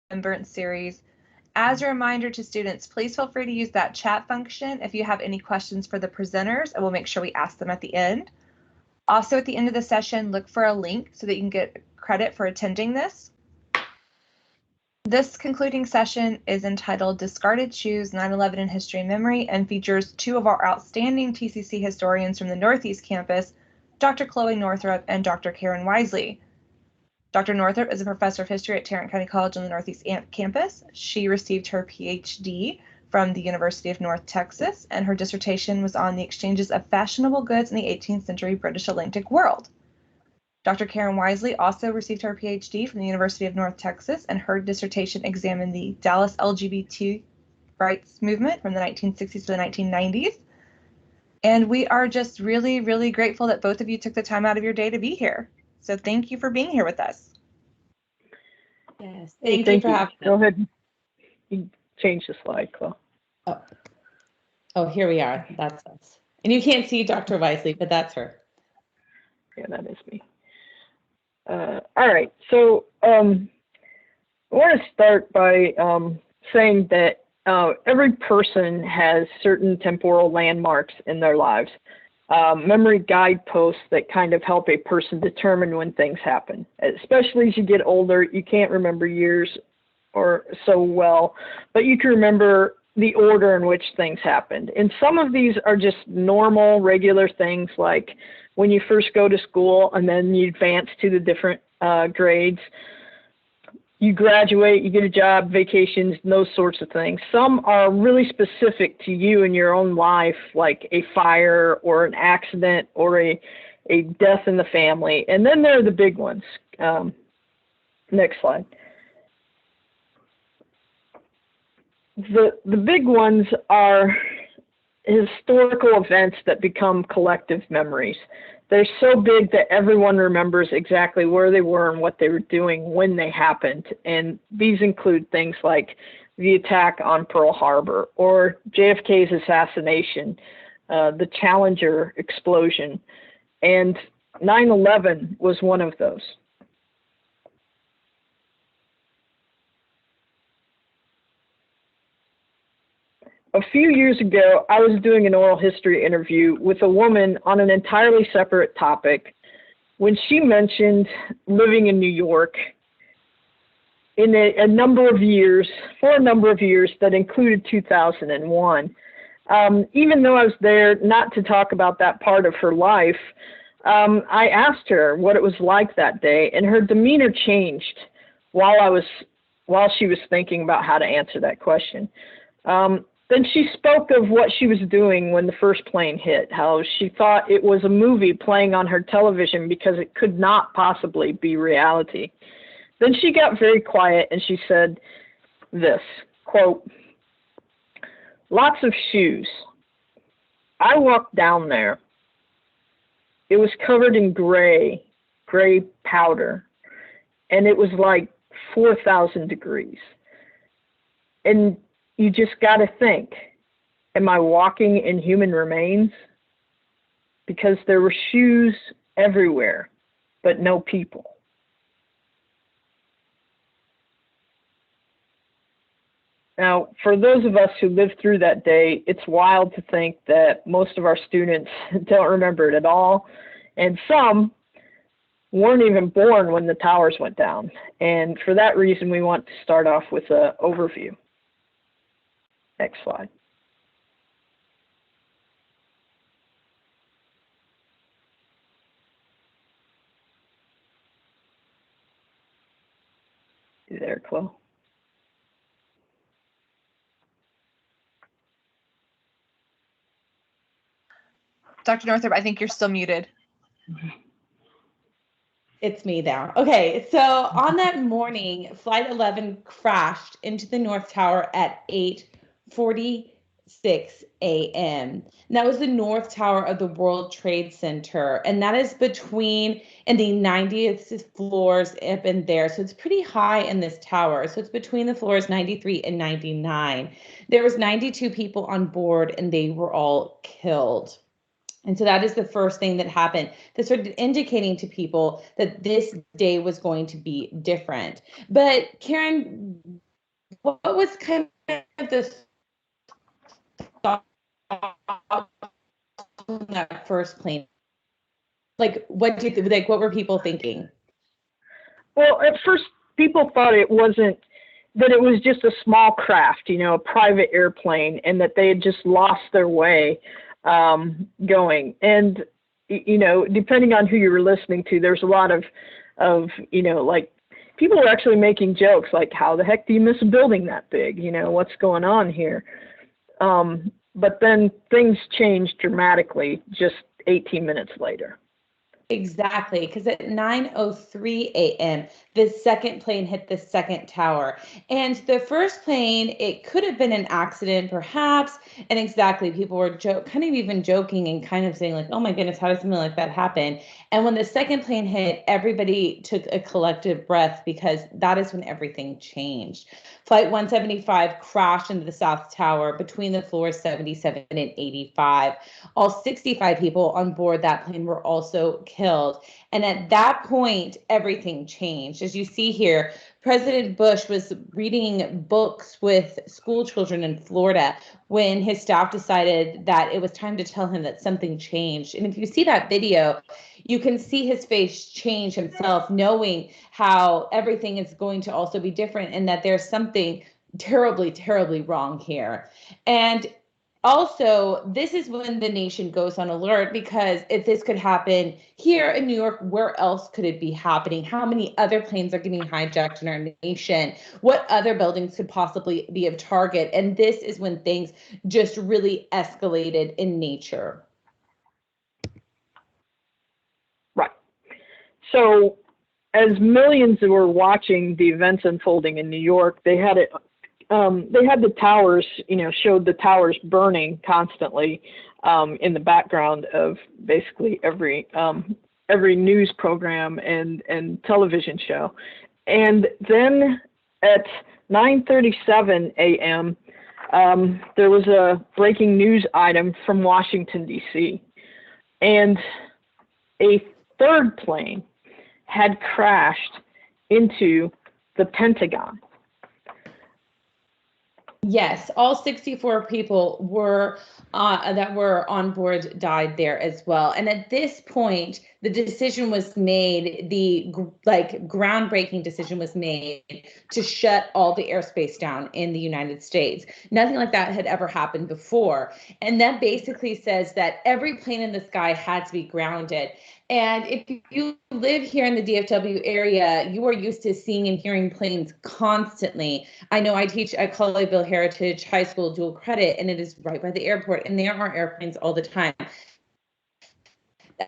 Remembrance series. As a reminder to students, please feel free to use that chat function if you have any questions for the presenters, and we'll make sure we ask them at the end. Also, at the end of the session, look for a link so that you can get credit for attending this. This concluding session is entitled Discarded Shoes, 9/11 in History and Memory, and features two of our outstanding TCC historians from the Northeast campus, Dr. Chloe Northrop and Dr. Karen Wisely. Dr. Northrop is a professor of history at Tarrant County College on the Northeast campus. She received her PhD from the University of North Texas, and her dissertation was on the exchanges of fashionable goods in the 18th century British Atlantic world. Dr. Karen Wisely also received her PhD from the University of North Texas, and her dissertation examined the Dallas LGBT rights movement from the 1960s to the 1990s. And we are just really, really grateful that both of you took the time out of your day to be here. So thank you for being here with us. Yes, thank you for having us. Go ahead. You change the slide, Chloe. Oh, here we are. That's us. And you can't see Dr. Wisely, but that's her. Yeah, that is me. All right, so I want to start by saying that every person has certain temporal landmarks in their lives, memory guideposts that kind of help a person determine when things happen. Especially as you get older, you can't remember years or so well, but you can remember the order in which things happened. And some of these are just normal, regular things like when you first go to school and then you advance to the different grades. You graduate, you get a job, vacations, those sorts of things. Some are really specific to you in your own life, like a fire or an accident or a death in the family. And then there are the big ones. Next slide. The big ones are historical events that become collective memories. They're so big that everyone remembers exactly where they were and what they were doing when they happened. And these include things like the attack on Pearl Harbor or JFK's assassination, the Challenger explosion, and 9/11 was one of those. A few years ago, I was doing an oral history interview with a woman on an entirely separate topic when she mentioned living in New York in a number of years, for a number of years that included 2001. Even though I was there not to talk about that part of her life, I asked her what it was like that day, and her demeanor changed while she was thinking about how to answer that question. Then she spoke of what she was doing when the first plane hit, how she thought it was a movie playing on her television because it could not possibly be reality. Then she got very quiet and she said this, quote, "Lots of shoes. I walked down there. It was covered in gray powder, and it was like 4,000 degrees. And you just got to think, am I walking in human remains? Because there were shoes everywhere, but no people." Now, for those of us who lived through that day, it's wild to think that most of our students don't remember it at all, and some weren't even born when the towers went down. And for that reason, we want to start off with an overview. Next slide. You there, Chloe? Dr. Northrop, I think you're still muted. It's me now. Okay, so on that morning, Flight 11 crashed into the North Tower at 8:46 a.m. That was the North Tower of the World Trade Center, and that is between and the 90th floors up in there. So it's pretty high in this tower. So it's between the floors 93 and 99. There was 92 people on board, and they were all killed. And so that is the first thing that happened that started indicating to people that this day was going to be different. But Karen, what was kind of the thought on that first plane? Like, what were people thinking? Well, at first, people thought it was just a small craft, a private airplane, and that they had just lost their way going. And, depending on who you were listening to, there's a lot of like, people were actually making jokes like, how the heck do you miss a building that big? What's going on here? But then things changed dramatically just 18 minutes later. Exactly, because at 9:03 a.m., the second plane hit the second tower. And the first plane, it could have been an accident, perhaps. And exactly, people were kind of even joking and kind of saying like, oh my goodness, how does something like that happen? And when the second plane hit, everybody took a collective breath because that is when everything changed. Flight 175 crashed into the South Tower between the floors 77 and 85. All 65 people on board that plane were also killed. And at that point, everything changed. As you see here, President Bush was reading books with school children in Florida when his staff decided that it was time to tell him that something changed. And if you see that video, you can see his face change himself, knowing how everything is going to also be different and that there's something terribly, terribly wrong here. And also, this is when the nation goes on alert, because if this could happen here in New York, where else could it be happening? How many other planes are getting hijacked in our nation? What other buildings could possibly be of target? And this is when things just really escalated in nature. Right. So as millions were watching the events unfolding in New York, they had the towers, showed the towers burning constantly in the background of basically every news program and television show. And then at 9:37 a.m., there was a breaking news item from Washington, D.C. And a third plane had crashed into the Pentagon. Yes, all 64 people that were on board died there as well. And at this point, the decision was made, the groundbreaking decision was made to shut all the airspace down in the United States. Nothing like that had ever happened before. And that basically says that every plane in the sky had to be grounded. And if you live here in the DFW area, you are used to seeing and hearing planes constantly. I know I teach at Colleyville Heritage High School dual credit, and it is right by the airport, and there are airplanes all the time.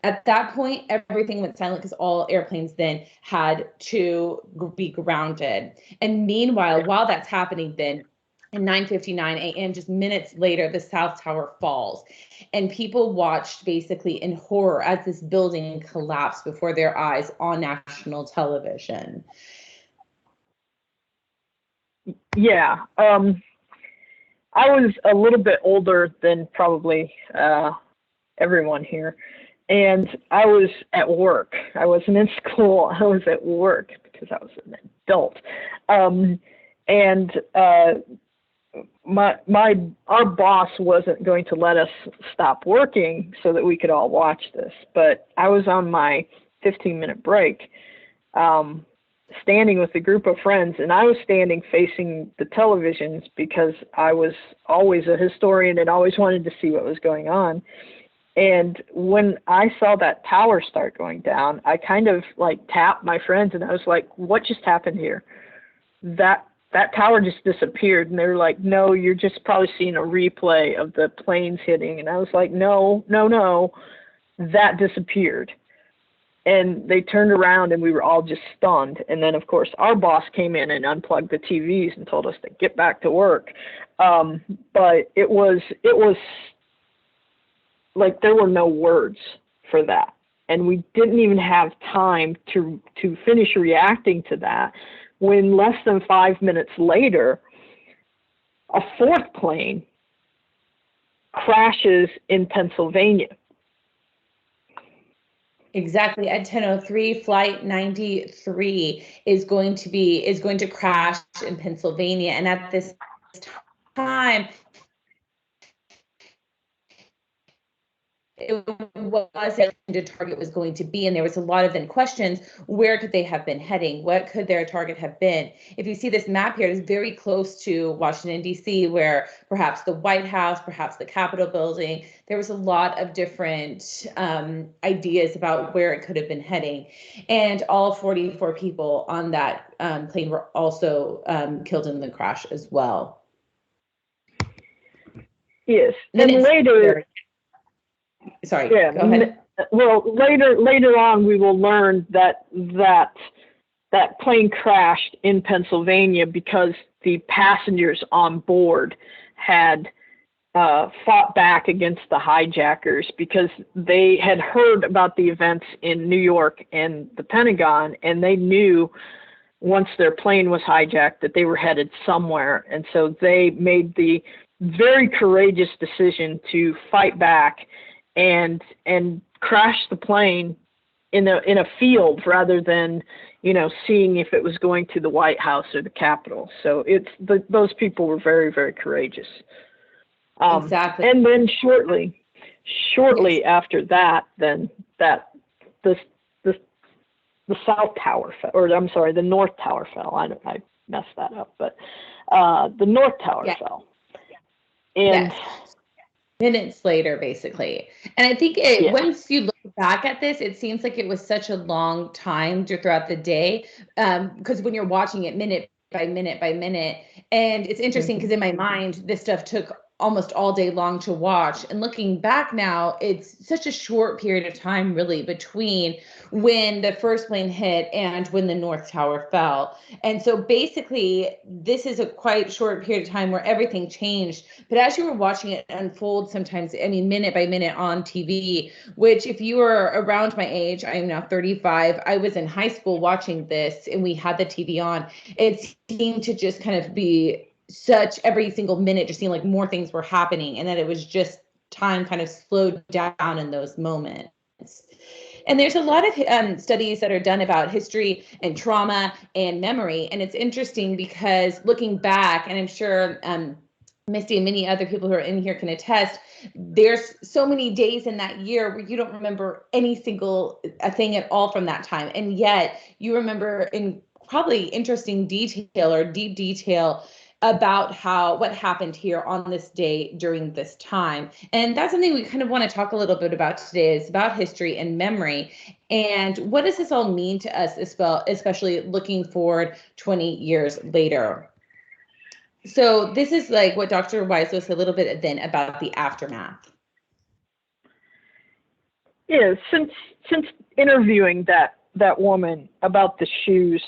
At that point, everything went silent because all airplanes then had to be grounded. And meanwhile, while that's happening, then at 9:59 a.m., just minutes later, the South Tower falls. And people watched basically in horror as this building collapsed before their eyes on national television. Yeah. I was a little bit older than probably everyone here. And I was at work. I wasn't in school. I was at work because I was an adult. Our boss wasn't going to let us stop working so that we could all watch this. But I was on my 15-minute break, standing with a group of friends, and I was standing facing the televisions because I was always a historian and always wanted to see what was going on. And when I saw that tower start going down, I kind of like tapped my friends and I was like, what just happened here? That tower just disappeared. And they were like, no, you're just probably seeing a replay of the planes hitting. And I was like, no, that disappeared. And they turned around and we were all just stunned. And then, of course, our boss came in and unplugged the TVs and told us to get back to work. But it was like there were no words for that. And we didn't even have time to finish reacting to that when less than 5 minutes later, a fourth plane crashes in Pennsylvania. Exactly. At 10:03, flight 93 is going to crash in Pennsylvania. And at this time, it wasn't the target was going to be, and there was a lot of then questions: where could they have been heading? What could their target have been? If you see this map here, it's very close to Washington D.C., where perhaps the White House, perhaps the Capitol building. There was a lot of different ideas about where it could have been heading, and all 44 people on that plane were also killed in the crash as well. Yes, and later. Sorry, yeah, go ahead. Well, later on, we will learn that plane crashed in Pennsylvania because the passengers on board had fought back against the hijackers because they had heard about the events in New York and the Pentagon, and they knew once their plane was hijacked that they were headed somewhere. And so they made the very courageous decision to fight back and crash the plane in a field rather than, seeing if it was going to the White House or the Capitol. So those people were very, very courageous. Exactly. And then shortly yes. After that, then the South Tower fell, or I'm sorry, the North Tower fell. I messed that up, but the North Tower fell. And minutes later, basically. And I think once you look back at this, it seems like it was such a long time throughout the day, because when you're watching it minute by minute by minute, and it's interesting because in my mind, this stuff took almost all day long to watch. And looking back now, it's such a short period of time really between when the first plane hit and when the North Tower fell. And so basically, this is a quite short period of time where everything changed. But as you were watching it unfold, sometimes, minute by minute on TV, which if you were around my age, I am now 35, I was in high school watching this and we had the TV on. It seemed to just kind of be such every single minute just seemed like more things were happening, and that it was just time kind of slowed down in those moments. And there's a lot of studies that are done about history and trauma and memory. And it's interesting because looking back, and I'm sure Misty and many other people who are in here can attest, there's so many days in that year where you don't remember any single thing at all from that time. And yet you remember in probably interesting detail or deep detail about what happened here on this day during this time. And that's something we kind of want to talk a little bit about today, is about history and memory. And what does this all mean to us, especially looking forward 20 years later? So this is like what Dr. Wise was a little bit then about the aftermath. Yeah, since interviewing that woman about the shoes,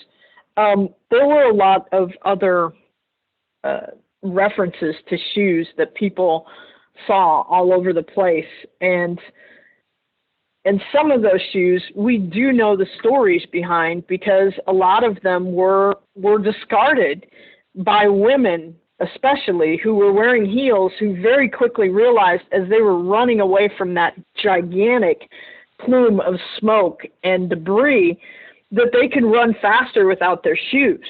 there were a lot of other references to shoes that people saw all over the place, and some of those shoes we do know the stories behind, because a lot of them were discarded by women, especially who were wearing heels, who very quickly realized as they were running away from that gigantic plume of smoke and debris that they could run faster without their shoes.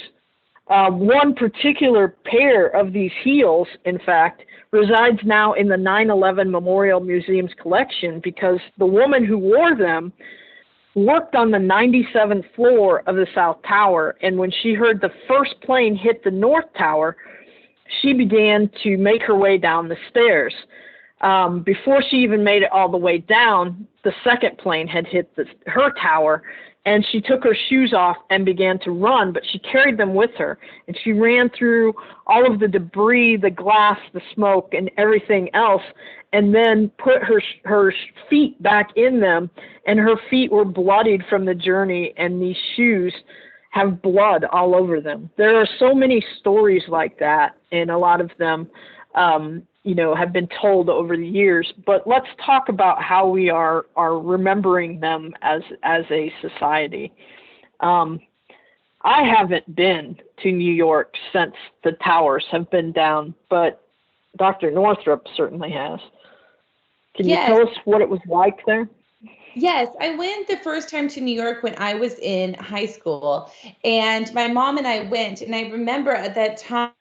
One particular pair of these heels, in fact, resides now in the 9/11 Memorial Museum's collection, because the woman who wore them worked on the 97th floor of the South Tower, and when she heard the first plane hit the North Tower, she began to make her way down the stairs. Before she even made it all the way down, the second plane had hit her tower, and she took her shoes off and began to run, but she carried them with her. And she ran through all of the debris, the glass, the smoke, and everything else, and then put her feet back in them, and her feet were bloodied from the journey, and these shoes have blood all over them. There are so many stories like that, and a lot of them have been told over the years. But let's talk about how we are remembering them as a society. I haven't been to New York since the towers have been down, but Dr. Northrop certainly has. Can you tell us what it was like there? Yes, I went the first time to New York when I was in high school, and my mom and I went, and I remember at that time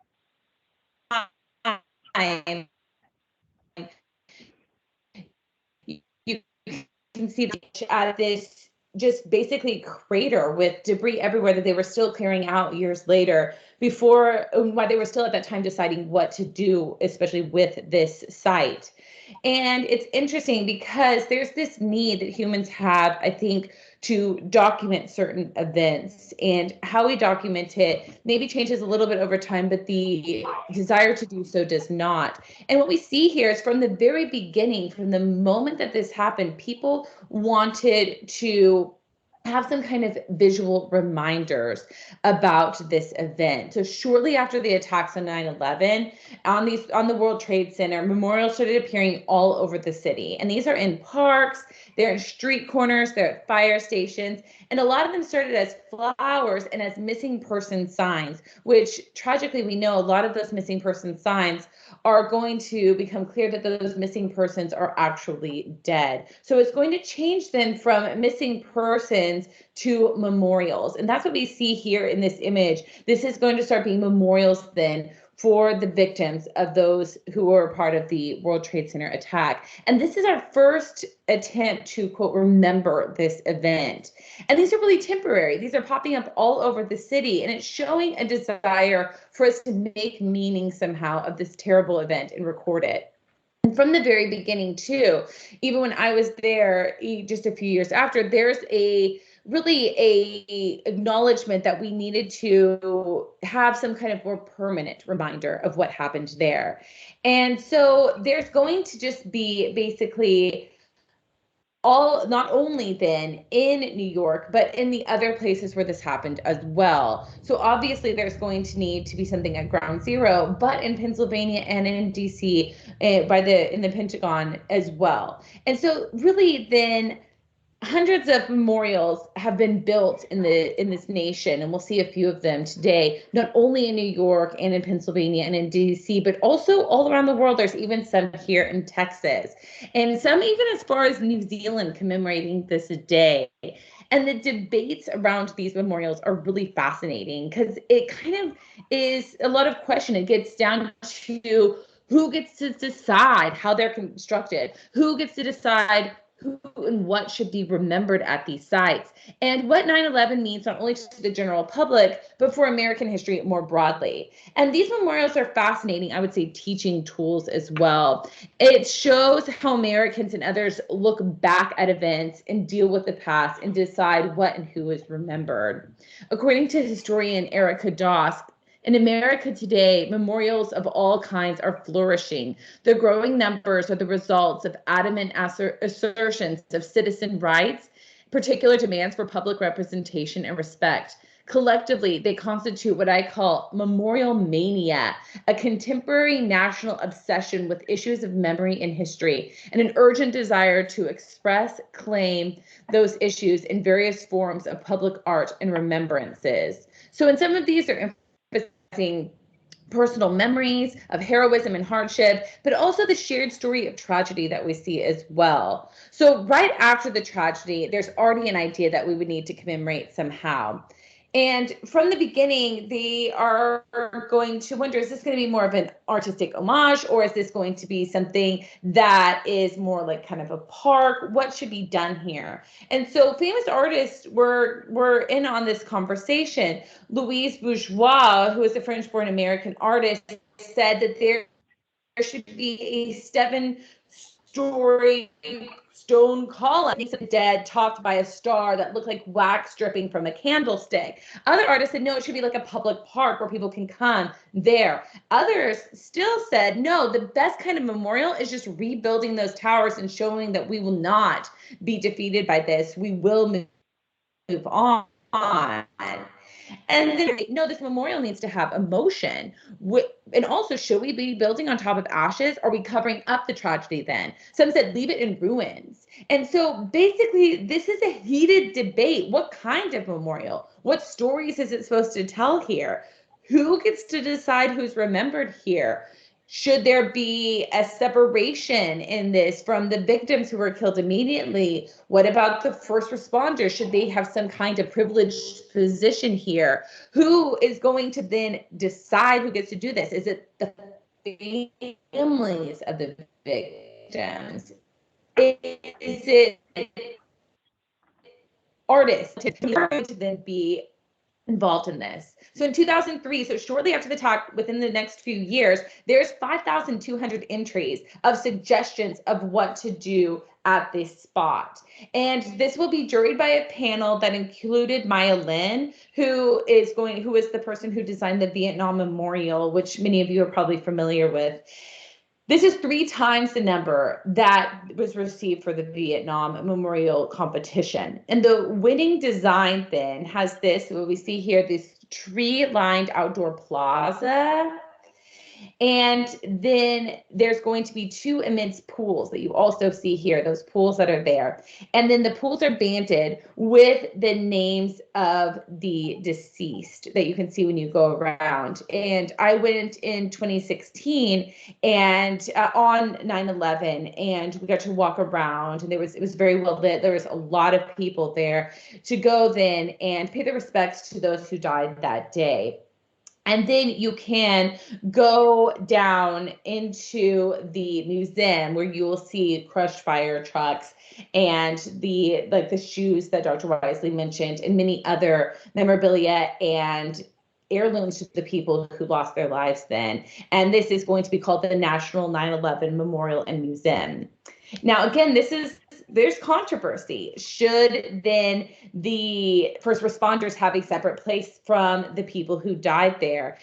you can see at this just basically crater with debris everywhere that they were still clearing out years later before why they were still at that time deciding what to do, especially with this site. And it's interesting because there's this need that humans have, I think, to document certain events, and how we document it maybe changes a little bit over time, but the desire to do so does not. And what we see here is from the very beginning, from the moment that this happened, people wanted to have some kind of visual reminders about this event. So shortly after the attacks on 9/11, on the World Trade Center, memorials started appearing all over the city. And these are in parks, they're in street corners, they're at fire stations, and a lot of them started as flowers and as missing person signs, which tragically we know a lot of those missing person signs are going to become clear that those missing persons are actually dead. So it's going to change then from missing persons to memorials. And that's what we see here in this image. This is going to start being memorials then for the victims of those who were part of the World Trade Center attack. And this is our first attempt to, quote, remember this event. And these are really temporary. These are popping up all over the city, and it's showing a desire for us to make meaning somehow of this terrible event and record it. And from the very beginning too, even when I was there just a few years after, there's really a acknowledgement that we needed to have some kind of more permanent reminder of what happened there. And so there's going to just be basically all, not only then in New York, but in the other places where this happened as well. So obviously there's going to need to be something at ground zero, but in Pennsylvania and in DC, in the Pentagon as well. And so really then hundreds of memorials have been built in this nation, and we'll see a few of them today, not only in New York and in Pennsylvania and in DC, but also all around the world. There's even some here in Texas, and some even as far as New Zealand commemorating this day. And the debates around these memorials are really fascinating because it kind of is a lot of question. It gets down to who gets to decide how they're constructed, who gets to decide who and what should be remembered at these sites, and what 9/11 means not only to the general public, but for American history more broadly. And these memorials are fascinating, I would say, teaching tools as well. It shows how Americans and others look back at events and deal with the past and decide what and who is remembered. According to historian Erica Dosk, in America today, memorials of all kinds are flourishing. The growing numbers are the results of adamant assertions of citizen rights, particular demands for public representation and respect. Collectively, they constitute what I call memorial mania, a contemporary national obsession with issues of memory and history, and an urgent desire to express, claim those issues in various forms of public art and remembrances. So in some of these are personal memories of heroism and hardship, but also the shared story of tragedy that we see as well. So right after the tragedy, there's already an idea that we would need to commemorate somehow. And from the beginning, they are going to wonder, is this going to be more of an artistic homage, or is this going to be something that is more like kind of a park? What should be done here? And so famous artists were in on this conversation. Louise Bourgeois, who is a French-born American artist, said that there should be a 7-story stone column of the dead topped by a star that looked like wax dripping from a candlestick. Other artists said, no, it should be like a public park where people can come there. Others still said, no, the best kind of memorial is just rebuilding those towers and showing that we will not be defeated by this. We will move on. And then, no, this memorial needs to have emotion. And also, should we be building on top of ashes? Are we covering up the tragedy then? Some said, leave it in ruins. And so basically, this is a heated debate. What kind of memorial? What stories is it supposed to tell here? Who gets to decide who's remembered here? Should there be a separation in this from the victims who were killed immediately? What about the first responders? Should they have some kind of privileged position here? Who is going to then decide who gets to do this? Is it the families of the victims? Is it artists to then be involved in this? So in 2003, so shortly after the talk, within the next few years, there's 5,200 entries of suggestions of what to do at this spot. And this will be juried by a panel that included Maya Lin, who is the person who designed the Vietnam Memorial, which many of you are probably familiar with. This is 3 times the number that was received for the Vietnam Memorial competition. And the winning design then has this, what we see here, this tree-lined outdoor plaza. And then there's going to be 2 immense pools that you also see here, those pools that are there. And then the pools are banded with the names of the deceased that you can see when you go around. And I went in 2016 and on 9/11, and we got to walk around, and it was very well lit. There was a lot of people there to go then and pay the respects to those who died that day. And then you can go down into the museum where you will see crushed fire trucks and the shoes that Dr. Wisely mentioned, and many other memorabilia and heirlooms to the people who lost their lives then. And this is going to be called the National 9/11 Memorial and Museum. Now, again, there's controversy. Should then the first responders have a separate place from the people who died there?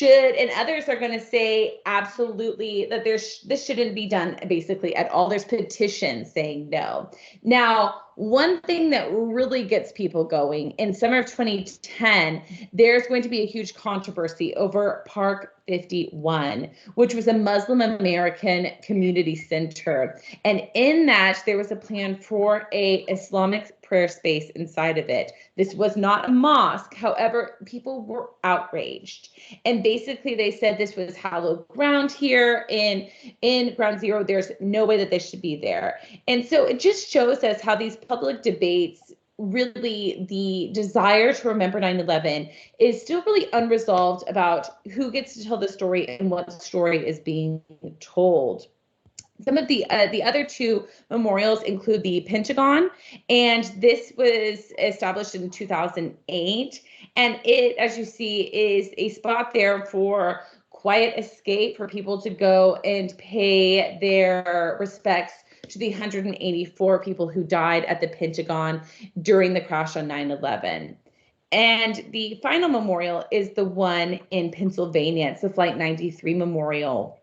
And others are going to say absolutely that this shouldn't be done basically at all. There's petitions saying no. Now, one thing that really gets people going, in summer of 2010, there's going to be a huge controversy over Park 51, which was a Muslim American community center. And in that, there was a plan for a Islamic prayer space inside of it. This was not a mosque. However, people were outraged. And basically they said this was hallowed ground here in Ground Zero. There's no way that this should be there. And so it just shows us how these public debates, really the desire to remember 9/11 is still really unresolved about who gets to tell the story and what story is being told. Some of the other 2 memorials include the Pentagon, and this was established in 2008. And it, as you see, is a spot there for quiet escape for people to go and pay their respects to the 184 people who died at the Pentagon during the crash on 9/11. And the final memorial is the one in Pennsylvania. It's the Flight 93 Memorial.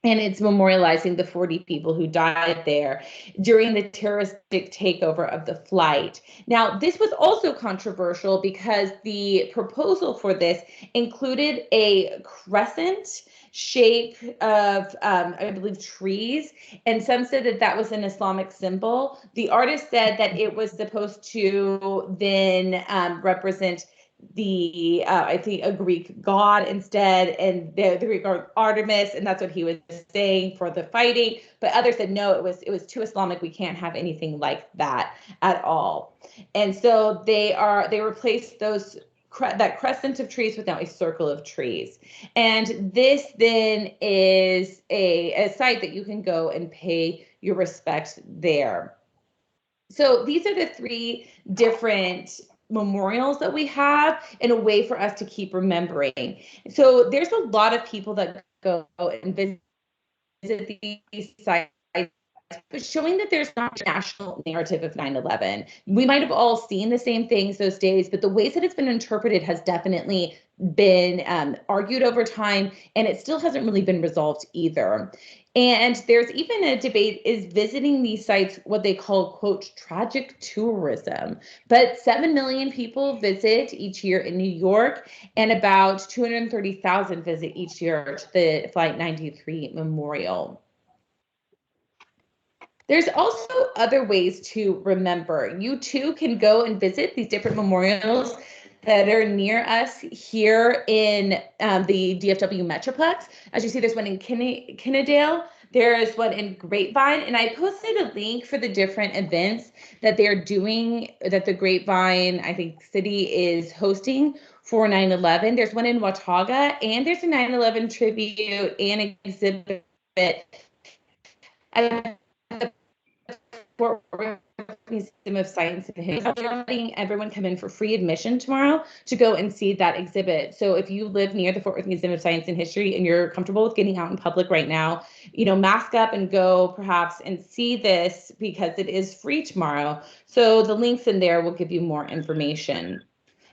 And it's memorializing the 40 people who died there during the terroristic takeover of the flight. Now, this was also controversial because the proposal for this included a crescent shape of, I believe, trees. And some said that that was an Islamic symbol. The artist said that it was supposed to then represent I think a Greek god instead, and the Greek Artemis, and that's what he was saying for the fighting. But others said no, it was too Islamic. We can't have anything like that at all. And so they replaced that crescent of trees with now a circle of trees. And this then is a site that you can go and pay your respects there. So these are the 3 different memorials that we have in a way for us to keep remembering. So there's a lot of people that go and visit these sites, but showing that there's not a national narrative of 9/11. We might have all seen the same things those days, but the ways that it's been interpreted has definitely been argued over time, and it still hasn't really been resolved either. And there's even a debate, is visiting these sites what they call, quote, tragic tourism. But 7 million people visit each year in New York, and about 230,000 visit each year to the Flight 93 Memorial. There's also other ways to remember. You too can go and visit these different memorials that are near us here in the DFW Metroplex. As you see, there's one in Kennedale. There is one in Grapevine, and I posted a link for the different events that they're doing, that the Grapevine, I think, city is hosting for 9/11. There's one in Watauga, and there's a 9/11 tribute and exhibit at the Fort Worth Museum of Science and History. They're letting everyone come in for free admission tomorrow to go and see that exhibit. So if you live near the Fort Worth Museum of Science and History and you're comfortable with getting out in public right now, mask up and go perhaps and see this, because it is free tomorrow. So the links in there will give you more information.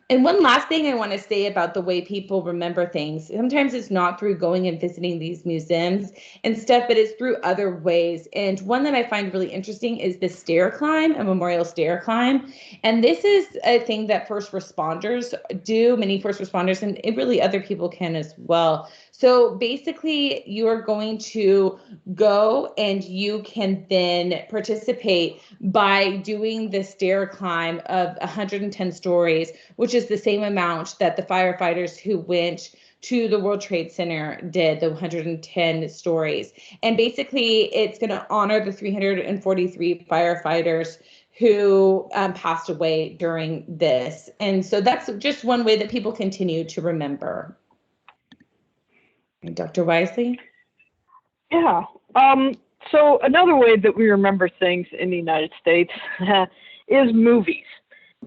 And one last thing I want to say about the way people remember things. Sometimes it's not through going and visiting these museums and stuff, but it's through other ways. And one that I find really interesting is the stair climb, a memorial stair climb. And this is a thing that first responders do, many first responders, and really other people can as well. So basically, you're going to go and you can then participate by doing the stair climb of 110 stories, which is the same amount that the firefighters who went to the World Trade Center did, the 110 stories. And basically, it's going to honor the 343 firefighters who passed away during this. And so that's just one way that people continue to remember. Dr. Wisely? Yeah. So another way that we remember things in the United States is movies.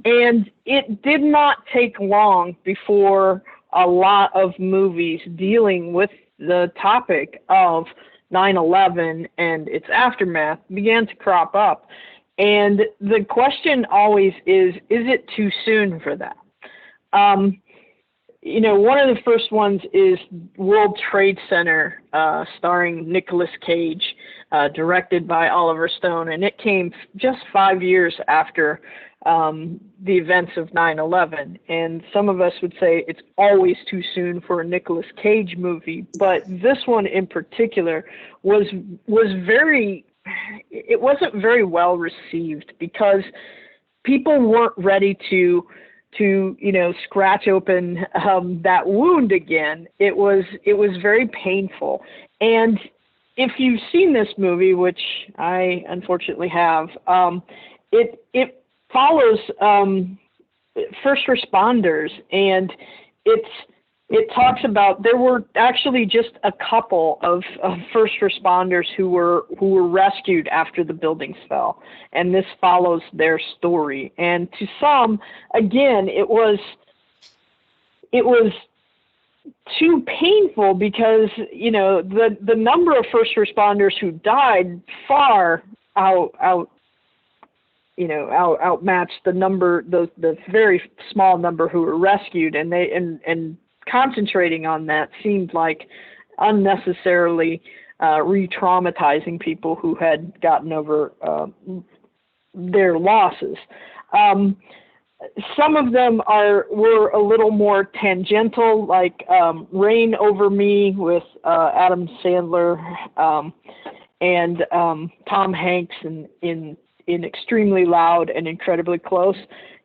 And it did not take long before a lot of movies dealing with the topic of 9/11 and its aftermath began to crop up. And the question always is it too soon for that? One of the first ones is World Trade Center, starring Nicolas Cage, directed by Oliver Stone, and it came just 5 years after the events of 9/11. And some of us would say it's always too soon for a Nicolas Cage movie, but this one in particular wasn't very well received because people weren't ready to scratch open that wound again. It was very painful. And if you've seen this movie, which I unfortunately have, it follows first responders, and it talks about there were actually just a couple of first responders who were rescued after the buildings fell, and this follows their story. And to some, again, it was too painful because the number of first responders who died far outmatched the very small number who were rescued, and concentrating on that seemed like unnecessarily re-traumatizing people who had gotten over their losses. Some of them were a little more tangential, like Rain Over Me with Adam Sandler and Tom Hanks in Extremely Loud and Incredibly Close.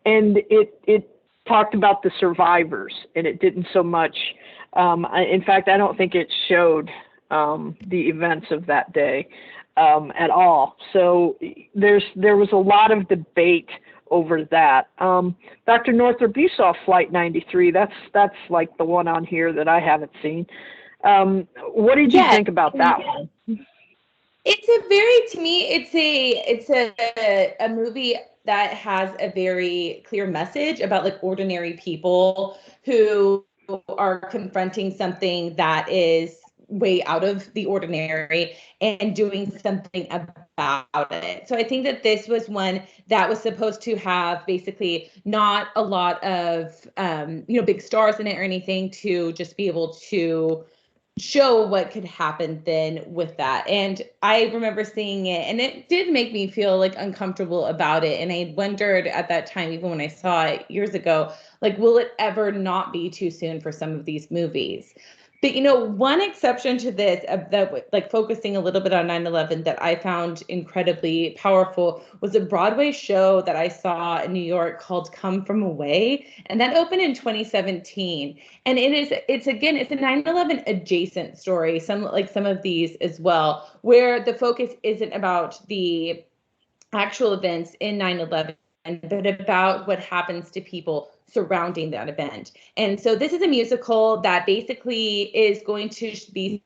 And it talked about the survivors, and it didn't so much. In fact, I don't think it showed the events of that day at all. So there was a lot of debate over that. Dr. Northrop, you saw Flight 93. That's like the one on here that I haven't seen. What did you think about that one? To me, it's a movie that has a very clear message about like ordinary people who are confronting something that is way out of the ordinary and doing something about it. So I think that this was one that was supposed to have basically not a lot of big stars in it or anything, to just be able to show what could happen then with that. And I remember seeing it, and it did make me feel like uncomfortable about it. And I wondered at that time, even when I saw it years ago, like, will it ever not be too soon for some of these movies? But, one exception to this, that like focusing a little bit on 9/11 that I found incredibly powerful, was a Broadway show that I saw in New York called Come From Away. And that opened in 2017. And it's a 9/11 adjacent story, some of these as well, where the focus isn't about the actual events in 9/11, but about what happens to people surrounding that event. And so this is a musical that basically is going to be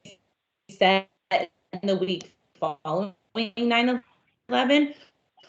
set in the week following 9/11,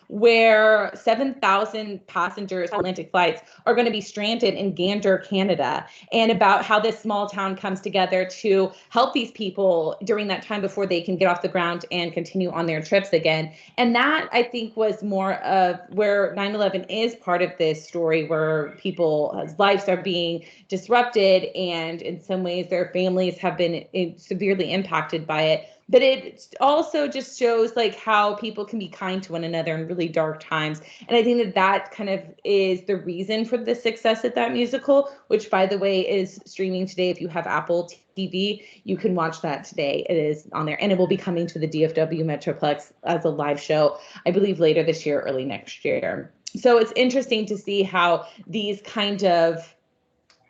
where 7,000 passengers Atlantic flights are going to be stranded in Gander, Canada, and about how this small town comes together to help these people during that time before they can get off the ground and continue on their trips again. And that, I think, was more of where 9/11 is part of this story, where people's lives are being disrupted, and in some ways their families have been severely impacted by it. But it also just shows like how people can be kind to one another in really dark times. And I think that kind of is the reason for the success of that musical, which, by the way, is streaming today. If you have Apple TV, you can watch that today. It is on there, and it will be coming to the DFW Metroplex as a live show, I believe, later this year, early next year. So it's interesting to see how these kind of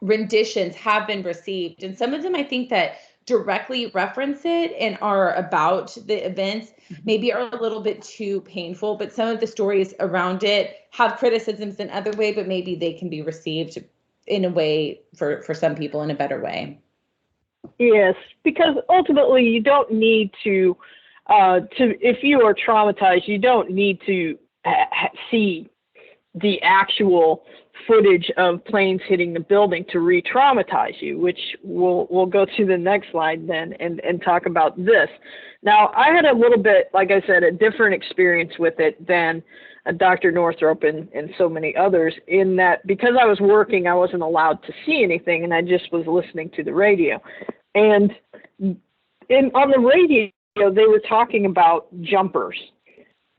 renditions have been received. And some of them, I think, that directly reference it and are about the events maybe are a little bit too painful, but some of the stories around it have criticisms in other way, but maybe they can be received in a way for some people in a better way. Yes, because ultimately you don't need to if you are traumatized, you don't need to see the actual footage of planes hitting the building to re-traumatize you, which we'll go to the next slide then and talk about this. Now, I had a little bit, like I said, a different experience with it than Dr. Northrop and so many others, in that because I was working, I wasn't allowed to see anything, and I just was listening to the radio. And on the radio, they were talking about jumpers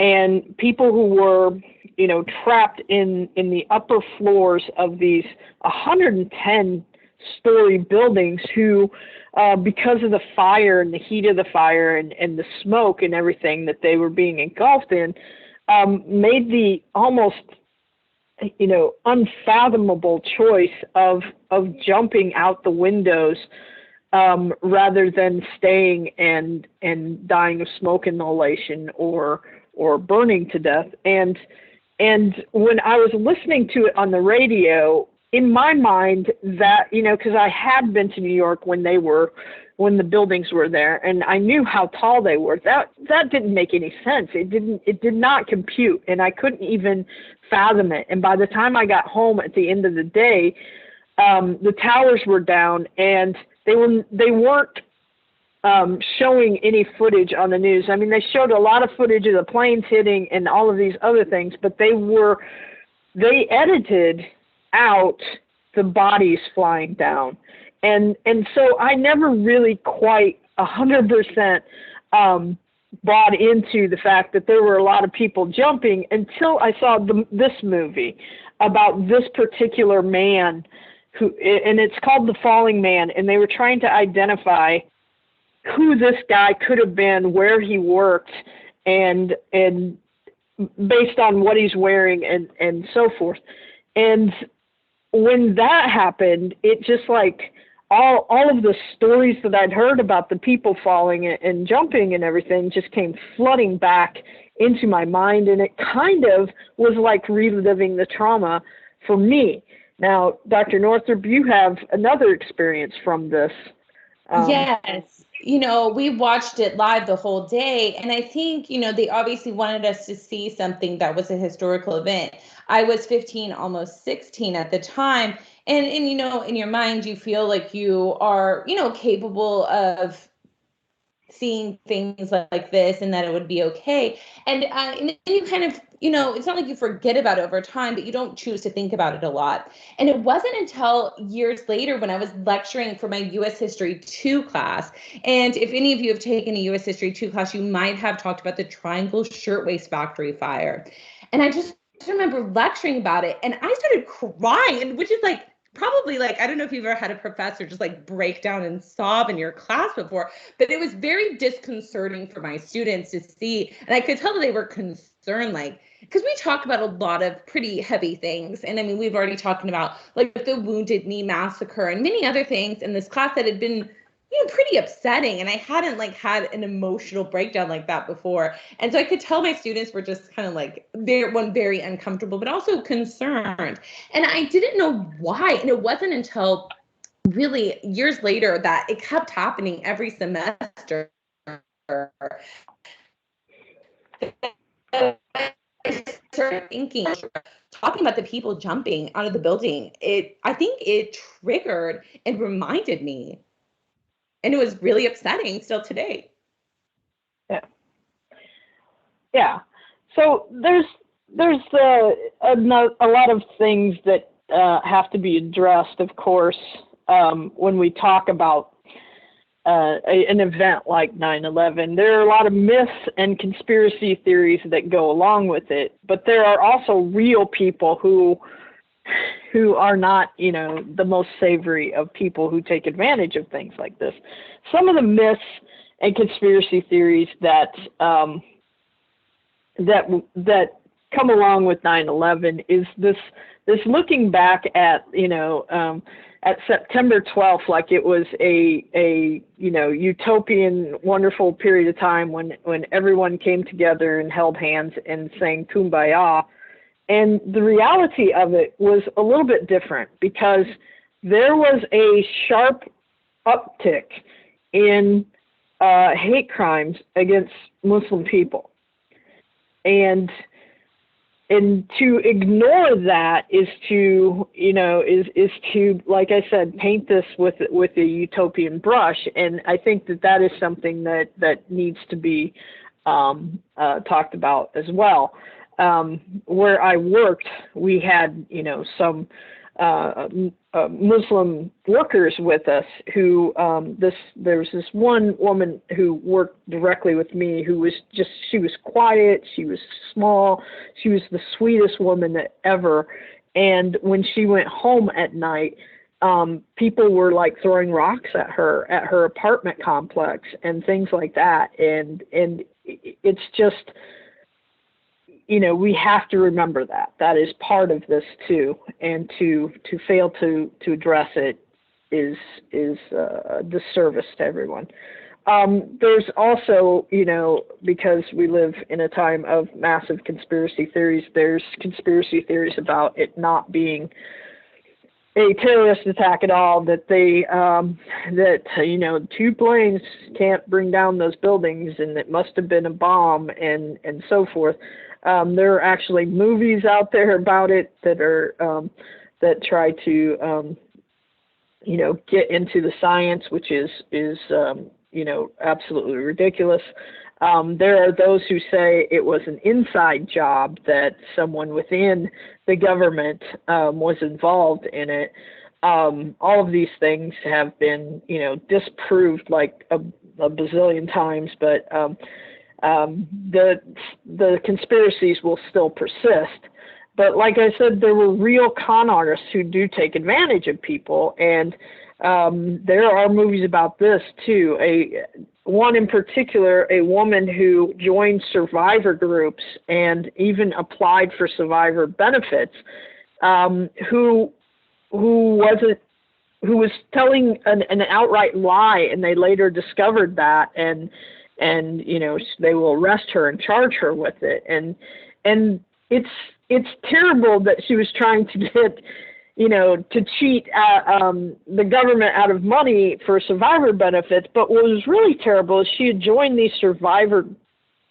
and people who were, trapped in the upper floors of these 110-story buildings who, because of the fire and the heat of the fire and the smoke and everything that they were being engulfed in, made the almost, unfathomable choice of jumping out the windows rather than staying and dying of smoke inhalation or burning to death. And when I was listening to it on the radio, in my mind, that, because I had been to New York when the buildings were there, and I knew how tall they were. That didn't make any sense. It did not compute, and I couldn't even fathom it. And by the time I got home at the end of the day, the towers were down, and they weren't showing any footage on the news. I mean, they showed a lot of footage of the planes hitting and all of these other things, but they edited out the bodies flying down. And so I never really quite 100% bought into the fact that there were a lot of people jumping until I saw this movie about this particular man and it's called The Falling Man, and they were trying to identify who this guy could have been, where he worked, and based on what he's wearing and so forth. And when that happened, it just like all of the stories that I'd heard about the people falling and jumping and everything just came flooding back into my mind, and it kind of was like reliving the trauma for me. Now, Dr. Northrop, you have another experience from this. Yes. We watched it live the whole day. And I think, they obviously wanted us to see something that was a historical event. I was 15, almost 16 at the time. And in your mind, you feel like you are, capable of seeing things like this and that it would be okay. And then you kind of, it's not like you forget about it over time, but you don't choose to think about it a lot. And it wasn't until years later when I was lecturing for my U.S. History 2 class. And if any of you have taken a U.S. History 2 class, you might have talked about the Triangle Shirtwaist Factory fire. And I just remember lecturing about it, and I started crying, which is like probably like, I don't know if you've ever had a professor just like break down and sob in your class before, but it was very disconcerting for my students to see. And I could tell that they were concerned, like, because we talk about a lot of pretty heavy things. And I mean, we've already talked about like the Wounded Knee Massacre and many other things in this class that had been, pretty upsetting. And I hadn't like had an emotional breakdown like that before. And so I could tell my students were just kind of like, very uncomfortable, but also concerned. And I didn't know why. And it wasn't until really years later that it kept happening every semester. I started thinking, talking about the people jumping out of the building, I think it triggered and reminded me. And it was really upsetting still today. Yeah. Yeah. So there's a lot of things that have to be addressed, of course, when we talk about an event like 9/11. There are a lot of myths and conspiracy theories that go along with it, but there are also real people who are not, the most savory of people who take advantage of things like this. Some of the myths and conspiracy theories that come along with 9/11 is this looking back at, at September 12th, like it was a utopian, wonderful period of time when everyone came together and held hands and sang Kumbaya. And the reality of it was a little bit different, because there was a sharp uptick in hate crimes against Muslim people. And to ignore that is to, is to, like I said, paint this with a utopian brush. And I think that is something that needs to be talked about as well. Where I worked, we had, some Muslim workers with us who, there was this one woman who worked directly with me who was she was quiet, she was small, she was the sweetest woman ever. And when she went home at night, people were like throwing rocks at her apartment complex and things like that. And it's just, we have to remember that is part of this too, and to fail to address it is a disservice to everyone. There's also, because we live in a time of massive conspiracy theories, there's conspiracy theories about it not being a terrorist attack at all, that two planes can't bring down those buildings and it must have been a bomb and so forth. There are actually movies out there about it that are that try to get into the science, which is absolutely ridiculous. There are those who say it was an inside job, that someone within the government was involved in it. All of these things have been disproved like a bazillion times, but the conspiracies will still persist. But like I said, there were real con artists who do take advantage of people, and there are movies about this too. One in particular, a woman who joined survivor groups and even applied for survivor benefits, who was telling an outright lie, and they later discovered that, and they will arrest her and charge her with it. And it's terrible that she was trying to get, to cheat the government out of money for survivor benefits. But what was really terrible is she had joined these survivor,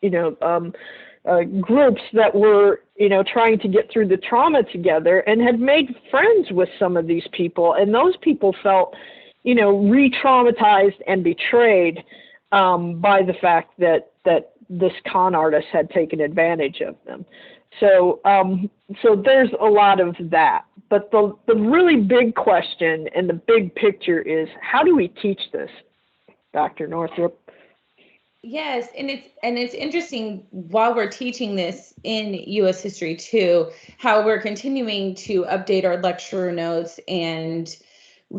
groups that were, trying to get through the trauma together, and had made friends with some of these people. And those people felt, re-traumatized and betrayed by the fact that this con artist had taken advantage of them. So there's a lot of that. But the really big question and the big picture is, how do we teach this, Dr. Northrop? Yes, and it's interesting while we're teaching this in U.S. history too, how we're continuing to update our lecture notes and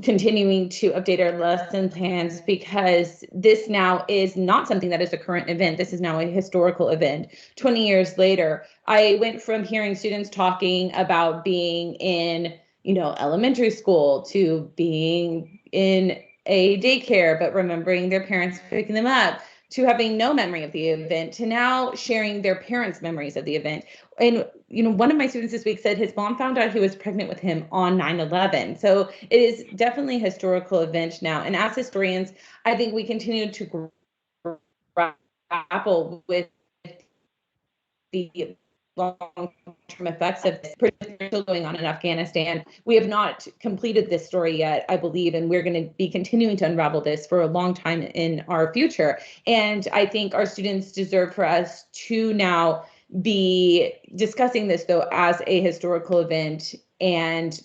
continuing to update our lesson plans, because this now is not something that is a current event. This is now a historical event. 20 years later, I went from hearing students talking about being in, elementary school to being in a daycare, but remembering their parents picking them up, to having no memory of the event, to now sharing their parents' memories of the event. And, one of my students this week said his mom found out he was pregnant with him on 9/11. So it is definitely a historical event now. And as historians, I think we continue to grapple with the long-term effects of this, still going on in Afghanistan. We have not completed this story yet, I believe, and we're going to be continuing to unravel this for a long time in our future. And I think our students deserve for us to now be discussing this, though, as a historical event. And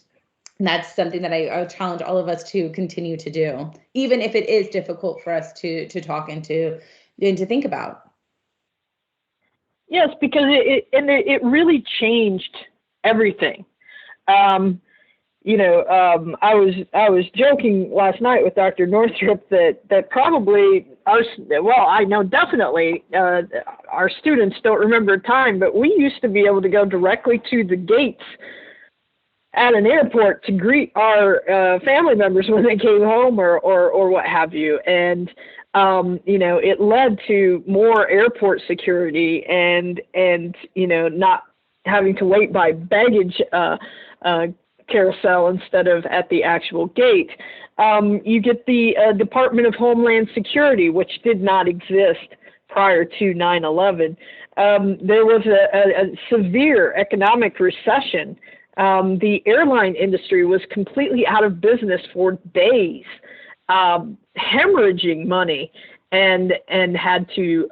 that's something that I challenge all of us to continue to do, even if it is difficult for us to talk and to think about. Yes, because it really changed everything. I was joking last night with Dr. Northrop that probably I know definitely our students don't remember a time, but we used to be able to go directly to the gates at an airport to greet our family members when they came home or what have you. And it led to more airport security and not having to wait by baggage carousel instead of at the actual gate. You get the Department of Homeland Security, which did not exist prior to 9/11. There was a severe economic recession. The airline industry was completely out of business for days. Hemorrhaging money and had to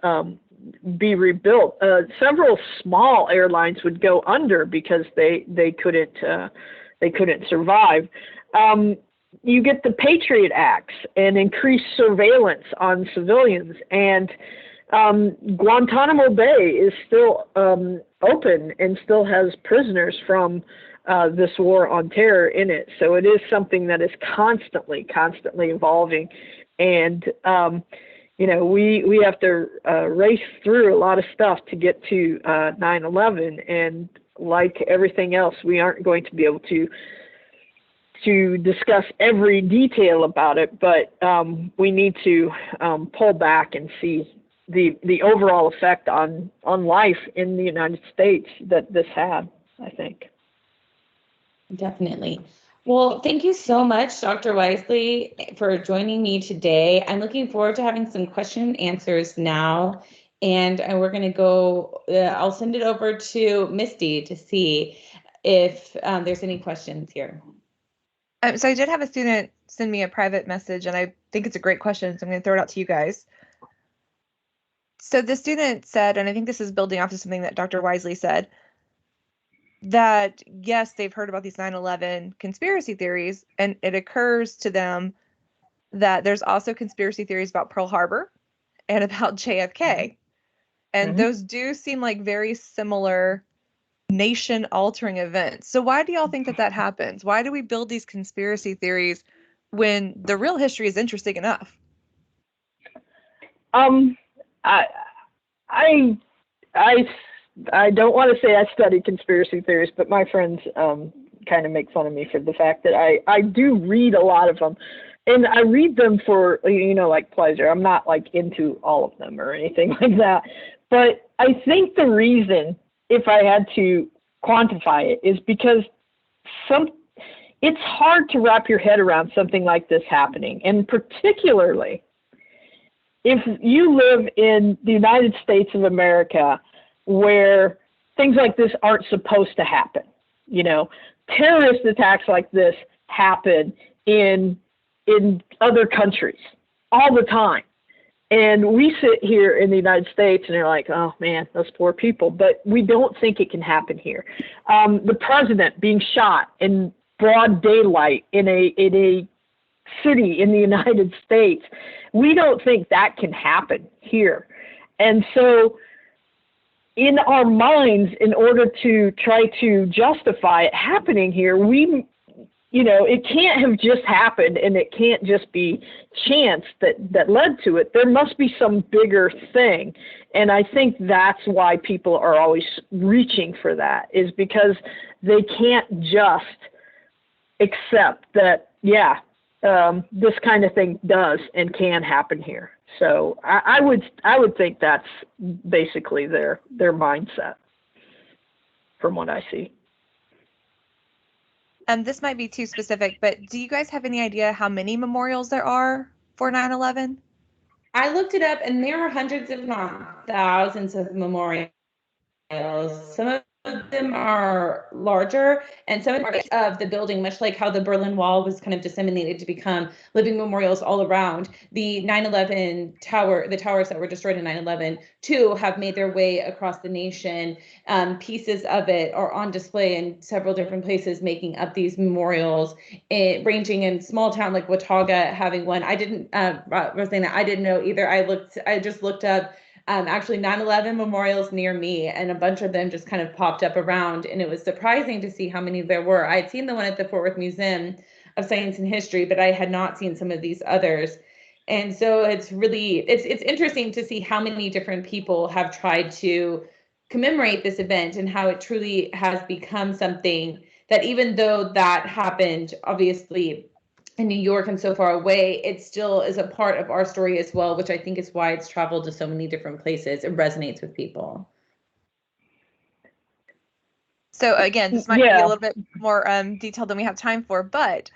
be rebuilt. Several small airlines would go under because they couldn't survive. You get the Patriot Acts and increased surveillance on civilians, and Guantanamo Bay is still open and still has prisoners from this war on terror in it. So it is something that is constantly evolving. And, we have to race through a lot of stuff to get to 9/11. And like everything else, we aren't going to be able to discuss every detail about it, but we need to pull back and see the overall effect on life in the United States that this had, I think. Definitely. Well, thank you so much, Dr. Wisely, for joining me today. I'm looking forward to having some question and answers now. And we're going to go, I'll send it over to Misty to see if there's any questions here. So I did have a student send me a private message, and I think it's a great question, so I'm going to throw it out to you guys. So the student said, and I think this is building off of something that Dr. Wisely said, that yes, they've heard about these 9/11 conspiracy theories, and it occurs to them that there's also conspiracy theories about Pearl Harbor and about JFK. And those do seem like very similar nation-altering events. So why do y'all think that happens? Why do we build these conspiracy theories when the real history is interesting enough? I don't want to say I study conspiracy theories, but my friends kind of make fun of me for the fact that I do read a lot of them. And I read them for, like pleasure. I'm not like into all of them or anything like that. But I think the reason, if I had to quantify it, is because it's hard to wrap your head around something like this happening. And particularly if you live in the United States of America, where things like this aren't supposed to happen. Terrorist attacks like this happen in other countries all the time. And we sit here in the United States and they're like, oh man, those poor people. But we don't think it can happen here. The president being shot in broad daylight in a city in the United States, we don't think that can happen here. And so in our minds, in order to try to justify it happening here, it can't have just happened, and it can't just be chance that led to it. There must be some bigger thing. And I think that's why people are always reaching for that, is because they can't just accept that, this kind of thing does and can happen here. So I would think that's basically their mindset from what I see. This might be too specific, but do you guys have any idea how many memorials there are for 9/11? I looked it up, and there are hundreds, if not thousands, of memorials. Some of them are larger, and some of the building, much like how the Berlin Wall was kind of disseminated to become living memorials all around. The 9/11 tower, the towers that were destroyed in 9/11, too, have made their way across the nation. Pieces of it are on display in several different places, making up these memorials, ranging in small town like Watauga having one. I didn't, Rosanna, I didn't know either. I just looked up actually 9/11 memorials near me, and a bunch of them just kind of popped up around, and it was surprising to see how many there were. I had seen the one at the Fort Worth Museum of Science and History, but I had not seen some of these others. And so it's interesting to see how many different people have tried to commemorate this event, and how it truly has become something that, even though that happened obviously in New York and so far away, it still is a part of our story as well, which I think is why it's traveled to so many different places. It resonates with people. So again, this might be a little bit more detailed than we have time for, but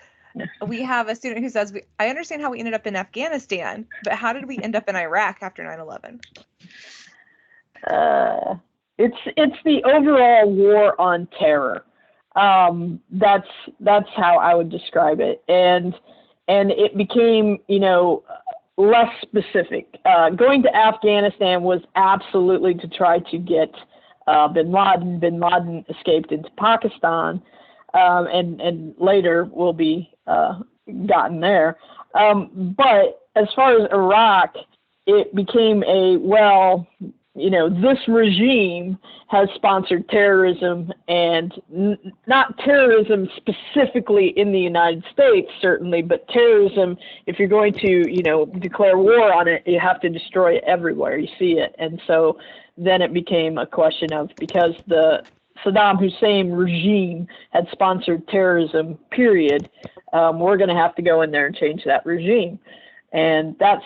we have a student who says, I understand how we ended up in Afghanistan, but how did we end up in Iraq after 9/11? It's the overall war on terror. That's how I would describe it. And it became, less specific. Going to Afghanistan was absolutely to try to get bin Laden. Bin Laden escaped into Pakistan, and later will be gotten there. But as far as Iraq, it became this regime has sponsored terrorism, and not terrorism specifically in the United States, certainly, but terrorism, if you're going to, declare war on it, you have to destroy it everywhere you see it. And so then it became a question of, because the Saddam Hussein regime had sponsored terrorism, period, we're going to have to go in there and change that regime. And that's,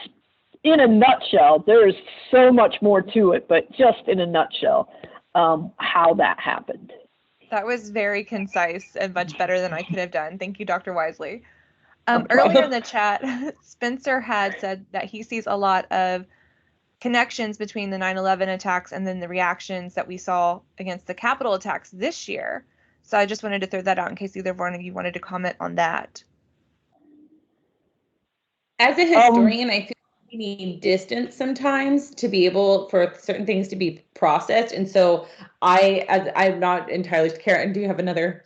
in a nutshell. There is so much more to it, but just in a nutshell, how that happened. That was very concise and much better than I could have done. Thank you, Dr. Wisely. Earlier in the chat, Spencer had said that he sees a lot of connections between the 9/11 attacks and then the reactions that we saw against the Capitol attacks this year. So I just wanted to throw that out in case either one of you wanted to comment on that. As a historian, I feel we need distance sometimes to be able for certain things to be processed. And so I'm not entirely sure. Karen, do you have another?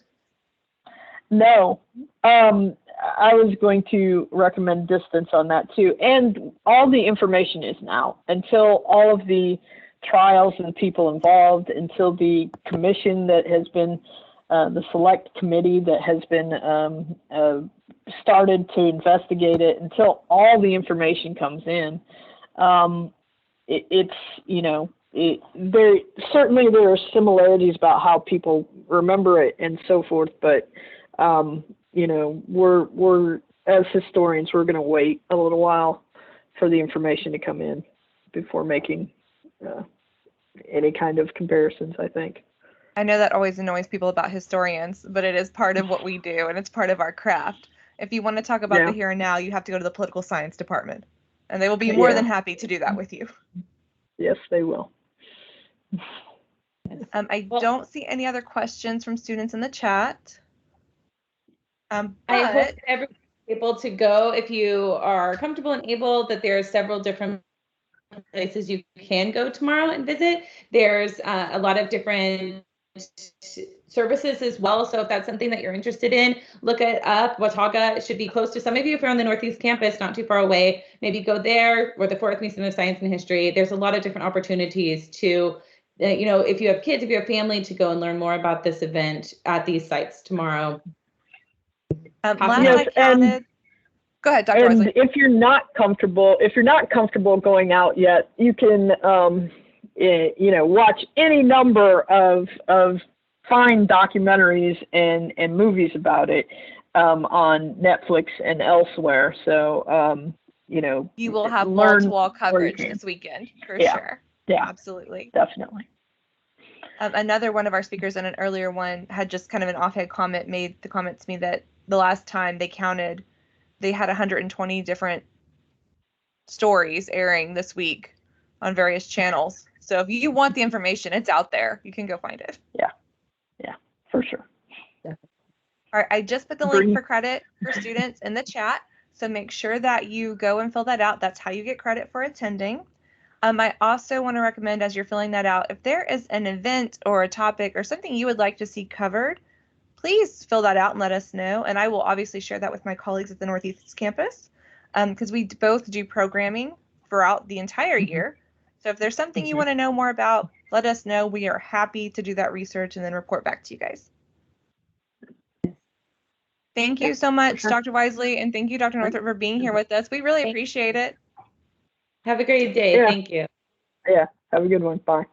No. I was going to recommend distance on that too. And all the information is now, until all of the trials and the people involved, until the commission that has been, the select committee that has been started to investigate it, until all the information comes in, certainly there are similarities about how people remember it and so forth, but we're as historians, we're going to wait a little while for the information to come in before making any kind of comparisons, I think. I know that always annoys people about historians, but it is part of what we do, and it's part of our craft. If you want to talk about the here and now, you have to go to the political science department, and they will be more than happy to do that with you. Yes, they will. I don't see any other questions from students in the chat. I hope everyone's able to go, if you are comfortable and able, that there are several different places you can go tomorrow and visit. There's a lot of different services as well. So if that's something that you're interested in, look it up. Watauga should be close to some of you if you're on the Northeast campus, not too far away. Maybe go there, or the Fourth Museum of Science and History. There's a lot of different opportunities to, if you have kids, if you have family, to go and learn more about this event at these sites tomorrow. Last I counted. Go ahead, Dr. And Wesley. if you're not comfortable going out yet, you can, watch any number of fine documentaries and movies about it on Netflix and elsewhere. So, you will have wall-to-wall coverage this weekend for sure. Yeah, absolutely, definitely. Another one of our speakers in an earlier one had just kind of an offhand comment, made the comment to me that the last time they counted, they had 120 different stories airing this week on various channels. So if you want the information, it's out there. You can go find it. Yeah, for sure. All right, I just put the link for credit for students in the chat. So make sure that you go and fill that out. That's how you get credit for attending. I also want to recommend, as you're filling that out, if there is an event or a topic or something you would like to see covered, please fill that out and let us know. And I will obviously share that with my colleagues at the Northeast campus, because we both do programming throughout the entire year. So if there's something you want to know more about, let us know. We are happy to do that research and then report back to you guys. Thank you so much, Dr. Wisely, and thank you, Dr. Northrop, for being here with us. We really appreciate it. Have a great day. Thank you. Yeah, have a good one. Bye.